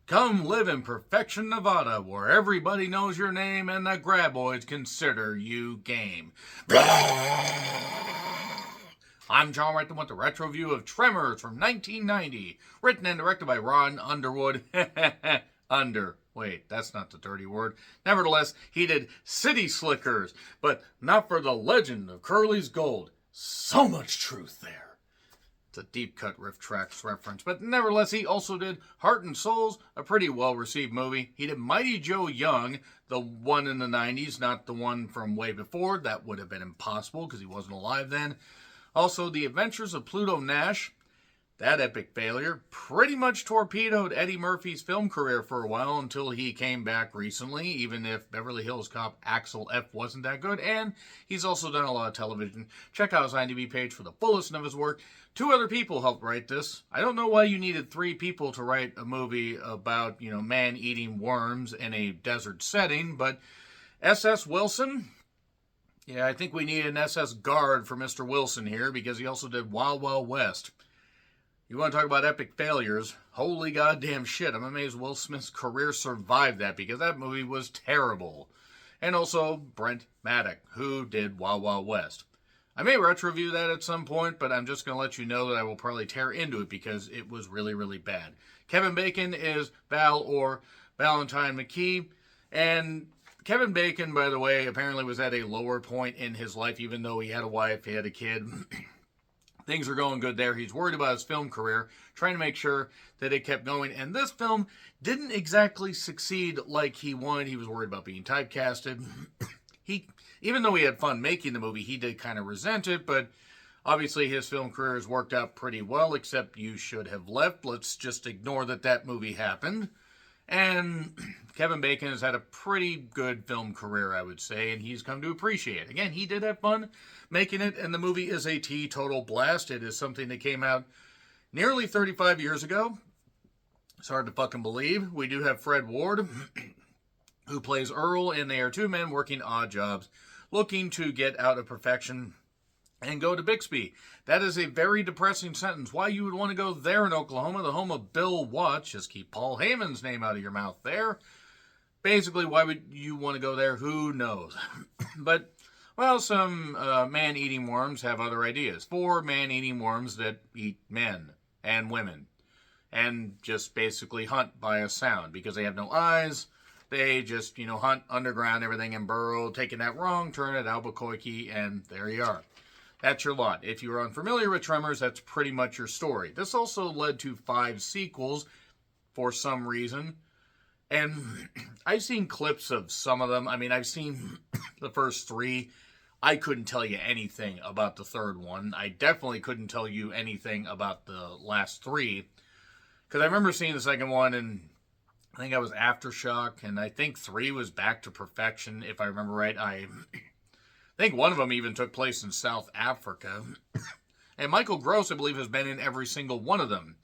Come live in Perfection, Nevada, where everybody knows your name and the Graboids consider you game. I'm John Wrighton with the retro view of Tremors from 1990, written and directed by Ron Underwood. Wait, that's not the dirty word. Nevertheless, he did City Slickers, but not for the legend of Curly's Gold. So much truth there. It's a deep cut Riff Tracks reference, but nevertheless, he also did Heart and Souls, a pretty well received movie. He did Mighty Joe Young, the one in the 90s, not the one from way before. That would have been impossible because he wasn't alive then. Also, The Adventures of Pluto Nash. That epic failure pretty much torpedoed Eddie Murphy's film career for a while until he came back recently, even if Beverly Hills Cop Axel F wasn't that good, and he's also done a lot of television. Check out his IMDb page for the full list of his work. 2 other people helped write this. I don't know why you needed 3 people to write a movie about, man eating worms in a desert setting, but S.S. Wilson... Yeah, I think we need an SS guard for Mr. Wilson here because he also did Wild Wild West. You want to talk about epic failures? Holy goddamn shit. I'm amazed Will Smith's career survived that because that movie was terrible. And also Brent Maddock, who did Wild Wild West. I may retro review that at some point, but I'm just going to let you know that I will probably tear into it because it was really, really bad. Kevin Bacon is Val or Valentine McKee, and Kevin Bacon, by the way, apparently was at a lower point in his life, even though he had a wife, he had a kid. Things are going good there. He's worried about his film career, trying to make sure that it kept going. And this film didn't exactly succeed like he wanted. He was worried about being typecasted. Even though he had fun making the movie, he did kind of resent it, but obviously his film career has worked out pretty well, except You Should Have Left. Let's just ignore that movie happened. And Kevin Bacon has had a pretty good film career, I would say, and he's come to appreciate it. Again, he did have fun making it, and the movie is a total blast. It is something that came out nearly 35 years ago. It's hard to fucking believe. We do have Fred Ward, who plays Earl, and they are 2 men working odd jobs, looking to get out of perfection and go to Bixby. That is a very depressing sentence. Why you would want to go there in Oklahoma, the home of Bill Watts. Just keep Paul Heyman's name out of your mouth there. Basically, why would you want to go there? Who knows? But, well, some man-eating worms have other ideas. 4 man-eating worms that eat men and women and just basically hunt by a sound because they have no eyes. They just, hunt underground, everything, and burrow, taking that wrong turn at Albuquerque, and there you are. That's your lot. If you are unfamiliar with Tremors, that's pretty much your story. This also led to 5 sequels for some reason. And I've seen clips of some of them. I mean, I've seen the first 3. I couldn't tell you anything about the 3rd one. I definitely couldn't tell you anything about the last 3. Because I remember seeing the 2nd one, and I think I was Aftershock, and I think 3 was Back to Perfection, if I remember right. I think one of them even took place in South Africa. And Michael Gross, I believe, has been in every single one of them.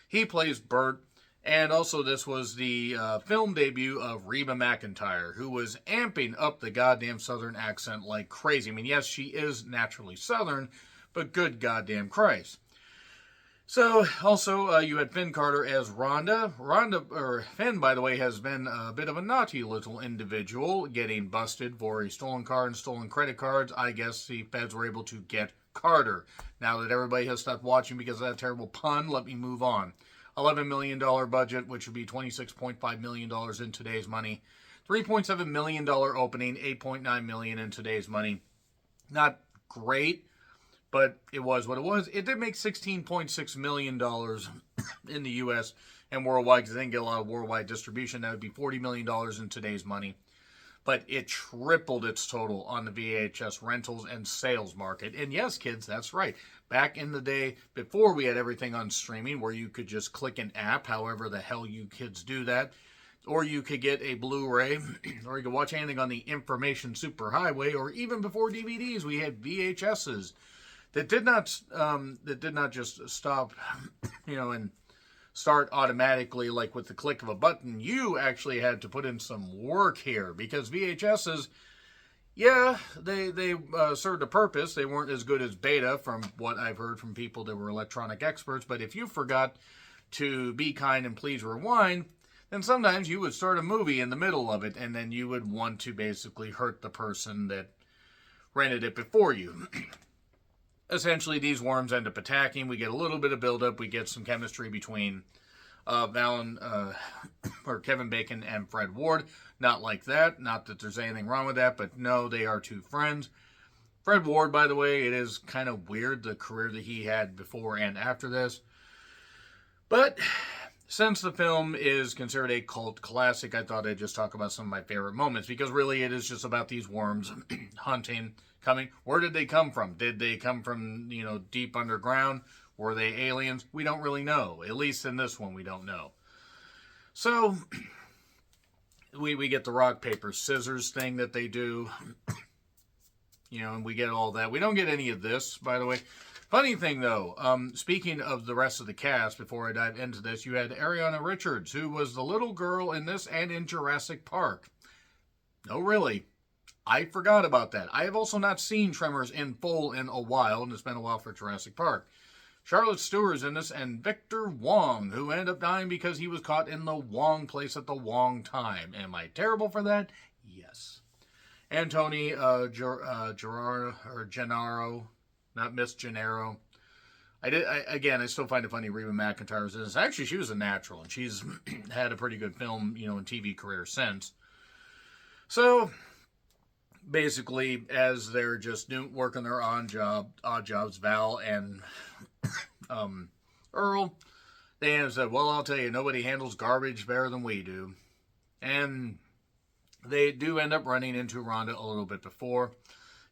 He plays Bert. And also this was the film debut of Reba McEntire, who was amping up the goddamn Southern accent like crazy. I mean, yes, she is naturally Southern, but good goddamn Christ. So, also, you had Finn Carter as Rhonda. Finn, by the way, has been a bit of a naughty little individual, getting busted for a stolen car and stolen credit cards. I guess the feds were able to get Carter. Now that everybody has stopped watching because of that terrible pun, let me move on. $11 million budget, which would be $26.5 million in today's money. $3.7 million opening, $8.9 million in today's money. Not great, but it was what it was. It did make $16.6 million in the U.S. and worldwide, because they didn't get a lot of worldwide distribution. That would be $40 million in today's money. But it tripled its total on the VHS rentals and sales market. And yes, kids, that's right. Back in the day, before we had everything on streaming, where you could just click an app, however the hell you kids do that, or you could get a Blu-ray, or you could watch anything on the information superhighway, or even before DVDs, we had VHSs that did not just stop, and start automatically like with the click of a button. You actually had to put in some work here, because VHSs, yeah, they served a purpose. They weren't as good as beta, from what I've heard from people that were electronic experts. But if you forgot to be kind and please rewind, And sometimes you would start a movie in the middle of it, and then you would want to basically hurt the person that rented it before you. Essentially, these worms end up attacking. We get a little bit of buildup. We get some chemistry between Kevin Bacon and Fred Ward. Not like that. Not that there's anything wrong with that, but no, they are two friends. Fred Ward, by the way, it is kind of weird the career that he had before and after this. But since the film is considered a cult classic, I thought I'd just talk about some of my favorite moments, because really it is just about these worms hunting, coming. Where did they come from? Did they come from, deep underground? Were they aliens? We don't really know. At least in this one, we don't know. So, we get the rock, paper, scissors thing that they do. And we get all that. We don't get any of this, by the way. Funny thing, though, speaking of the rest of the cast, before I dive into this, you had Ariana Richards, who was the little girl in this and in Jurassic Park. No, really. I forgot about that. I have also not seen Tremors in full in a while, and it's been a while for Jurassic Park. Charlotte Stewart's in this, and Victor Wong, who ended up dying because he was caught in the wrong place at the wrong time. Am I terrible for that? Yes. And Tony Gennaro, not Miss Gennaro. I still find it funny Reba McEntire was in this. Actually, she was a natural, and she's had a pretty good film, and TV career since. So, basically, as they're just working their odd jobs, Val and Earl, they have said, well, I'll tell you, nobody handles garbage better than we do. And they do end up running into Rhonda a little bit before.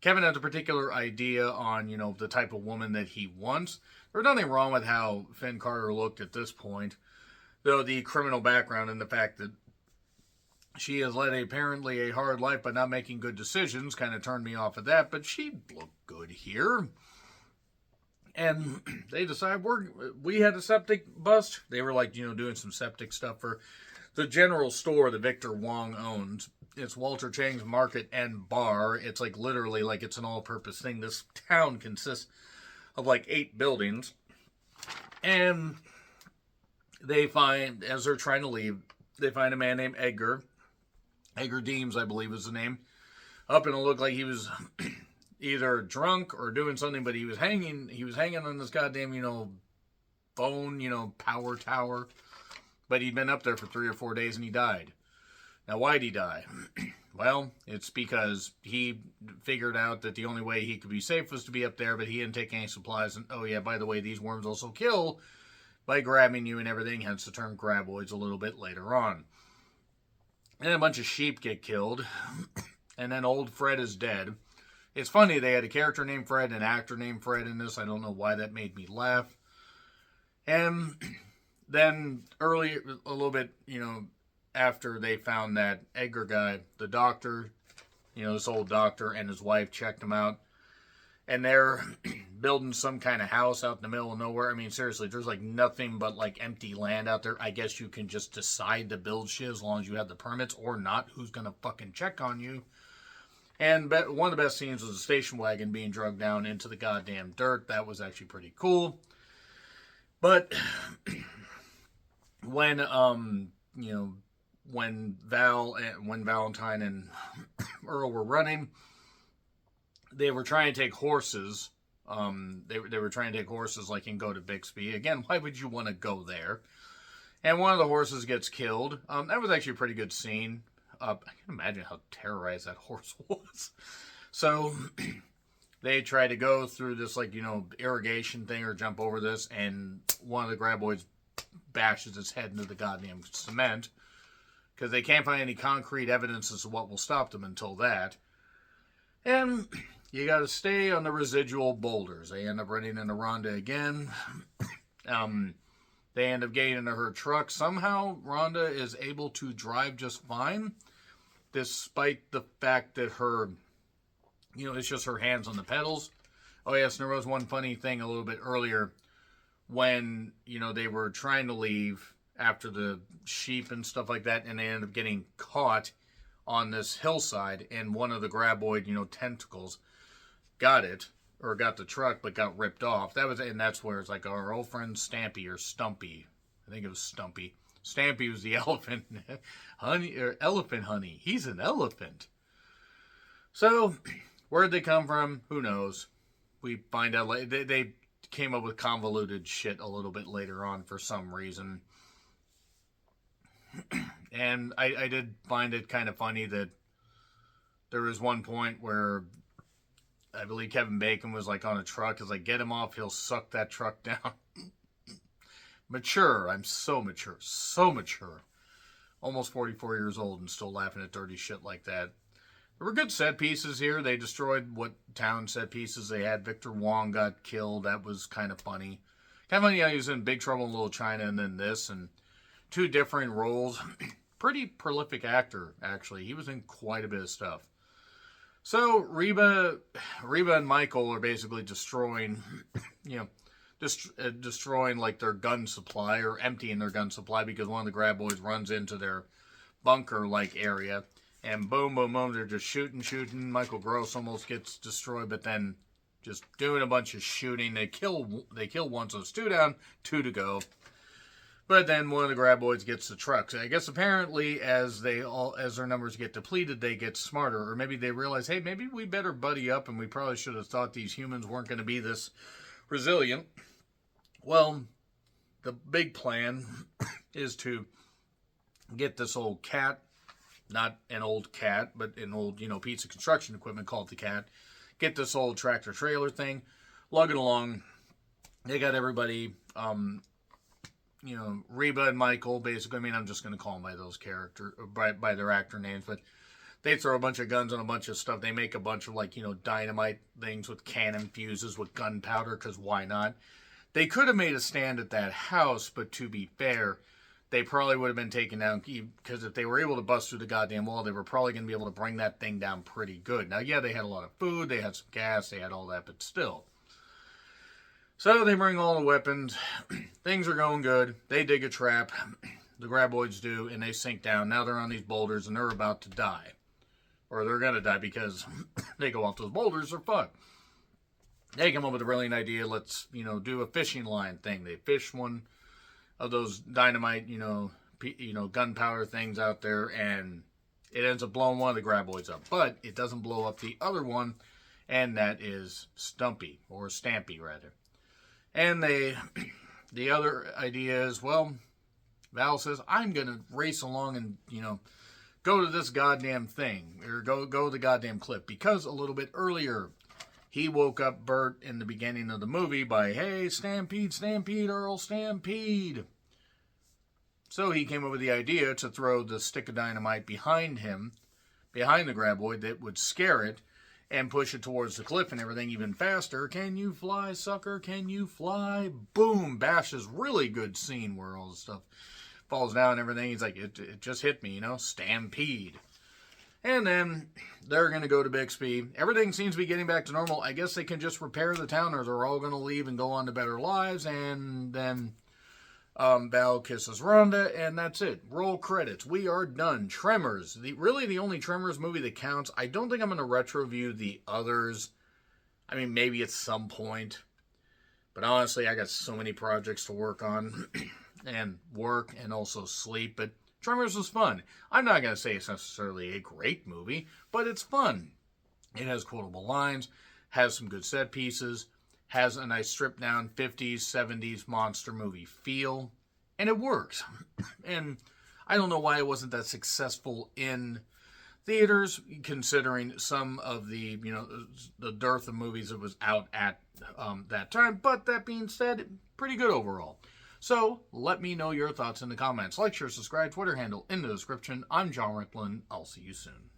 Kevin has a particular idea on, the type of woman that he wants. There's nothing wrong with how Finn Carter looked at this point, though the criminal background and the fact that she has led apparently a hard life by not making good decisions kind of turned me off of that, but she looked good here. And they decide we had a septic bust. They were doing some septic stuff for the general store that Victor Wong owns. It's Walter Chang's Market and Bar. It's literally it's an all-purpose thing. This town consists of 8 buildings. And they find, as they're trying to leave, they find a man named Edgar. Edgar Deems, I believe is the name. Up, and it looked like he was either drunk or doing something, but he was hanging on this goddamn, phone, power tower. But he'd been up there for 3 or 4 days and he died. Now, why'd he die? Well, it's because he figured out that the only way he could be safe was to be up there, but he didn't take any supplies. And, oh yeah, by the way, these worms also kill by grabbing you and everything, hence the term graboids a little bit later on. And a bunch of sheep get killed, and then old Fred is dead. It's funny, they had a character named Fred and an actor named Fred in this. I don't know why that made me laugh. And then a little bit, after they found that Edgar guy, the doctor, this old doctor and his wife checked him out. And they're building some kind of house out in the middle of nowhere. I mean, seriously, there's nothing but empty land out there. I guess you can just decide to build shit as long as you have the permits or not. Who's going to fucking check on you? And one of the best scenes was a station wagon being dragged down into the goddamn dirt. That was actually pretty cool. But when Valentine and Earl were running, they were trying to take horses. They were trying to take horses and go to Bixby. Again, why would you want to go there? And one of the horses gets killed. That was actually a pretty good scene. I can imagine how terrorized that horse was. So they try to go through this irrigation thing or jump over this, and one of the graboids bashes its head into the goddamn cement because they can't find any concrete evidence as to what will stop them until that. And you got to stay on the residual boulders. They end up running into Rhonda again. They end up getting into her truck. Somehow, Rhonda is able to drive just fine, despite the fact that her, it's just her hands on the pedals. Oh, yes, and there was one funny thing a little bit earlier when, they were trying to leave after the sheep and stuff like that, and they ended up getting caught on this hillside, and one of the graboid, tentacles got the truck, but got ripped off. And that's where it's our old friend Stampy or Stumpy. I think it was Stumpy. Stampy was the elephant. Honey, or elephant honey. He's an elephant. So, where'd they come from? Who knows? We find out later. They came up with convoluted shit a little bit later on for some reason. And I did find it kind of funny that there was one point where I believe Kevin Bacon was like on a truck. It's like, get him off, he'll suck that truck down. Mature. I'm so mature. So mature. Almost 44 years old and still laughing at dirty shit like that. There were good set pieces here. They destroyed what town set pieces they had. Victor Wong got killed. That was kind of funny. Kind of funny how he was in Big Trouble in Little China and then this. And two different roles. Pretty prolific actor, actually. He was in quite a bit of stuff. So, Reba and Michael are basically destroying, destroying like their gun supply or emptying their gun supply because one of the Graboids runs into their bunker-like area. And boom, boom, boom, they're just shooting. Michael Gross almost gets destroyed, but then just doing a bunch of shooting. They kill one, so it's 2 down, 2 to go. But then one of the Graboids gets the truck. So I guess apparently as their numbers get depleted, they get smarter. Or maybe they realize, hey, maybe we better buddy up, and we probably should have thought these humans weren't going to be this resilient. Well, the big plan is to get this old cat, not an old cat, but an old, piece of construction equipment called the cat, get this old tractor trailer thing, lug it along. They got everybody, Reba and Michael, basically. I mean, I'm just going to call them by those characters, by their actor names, but they throw a bunch of guns on a bunch of stuff. They make a bunch of, dynamite things with cannon fuses with gunpowder, because why not? They could have made a stand at that house, but to be fair, they probably would have been taken down, because if they were able to bust through the goddamn wall, they were probably going to be able to bring that thing down pretty good. Now, yeah, they had a lot of food, they had some gas, they had all that, but still. So they bring all the weapons. Things are going good. They dig a trap. The Graboids do, and they sink down. Now they're on these boulders, and they're about to die. Or they're going to die because they go off those boulders, they're fucked. They come up with a brilliant idea. Let's, do a fishing line thing. They fish one of those dynamite, gunpowder things out there, and it ends up blowing one of the Graboids up. But it doesn't blow up the other one, and that is Stumpy, or Stampy, rather. And the other idea is, well, Val says, I'm going to race along and, go to this goddamn thing, or go to the goddamn cliff, because a little bit earlier, he woke up Bert in the beginning of the movie by, hey, Stampede, Earl, Stampede. So he came up with the idea to throw the stick of dynamite behind the Graboid that would scare it, and push it towards the cliff and everything even faster. Can you fly, sucker? Can you fly? Boom! Bash's really good scene where all the stuff falls down and everything. He's like, it just hit me, Stampede. And then they're going to go to Bixby. Everything seems to be getting back to normal. I guess they can just repair the town, or they're all going to leave and go on to better lives. And then Val kisses Rhonda, and that's it. Roll credits. We are done. Tremors. Really the only Tremors movie that counts. I don't think I'm going to retro-view the others. I mean, maybe at some point. But honestly, I got so many projects to work on. And work, and also sleep. But Tremors was fun. I'm not going to say it's necessarily a great movie, but it's fun. It has quotable lines, has some good set pieces, has a nice stripped down 50s, 70s monster movie feel, and it works. And I don't know why it wasn't that successful in theaters, considering some of the, the dearth of movies that was out at that time. But that being said, pretty good overall. So let me know your thoughts in the comments. Like, share, subscribe, Twitter handle in the description. I'm John Ricklin. I'll see you soon.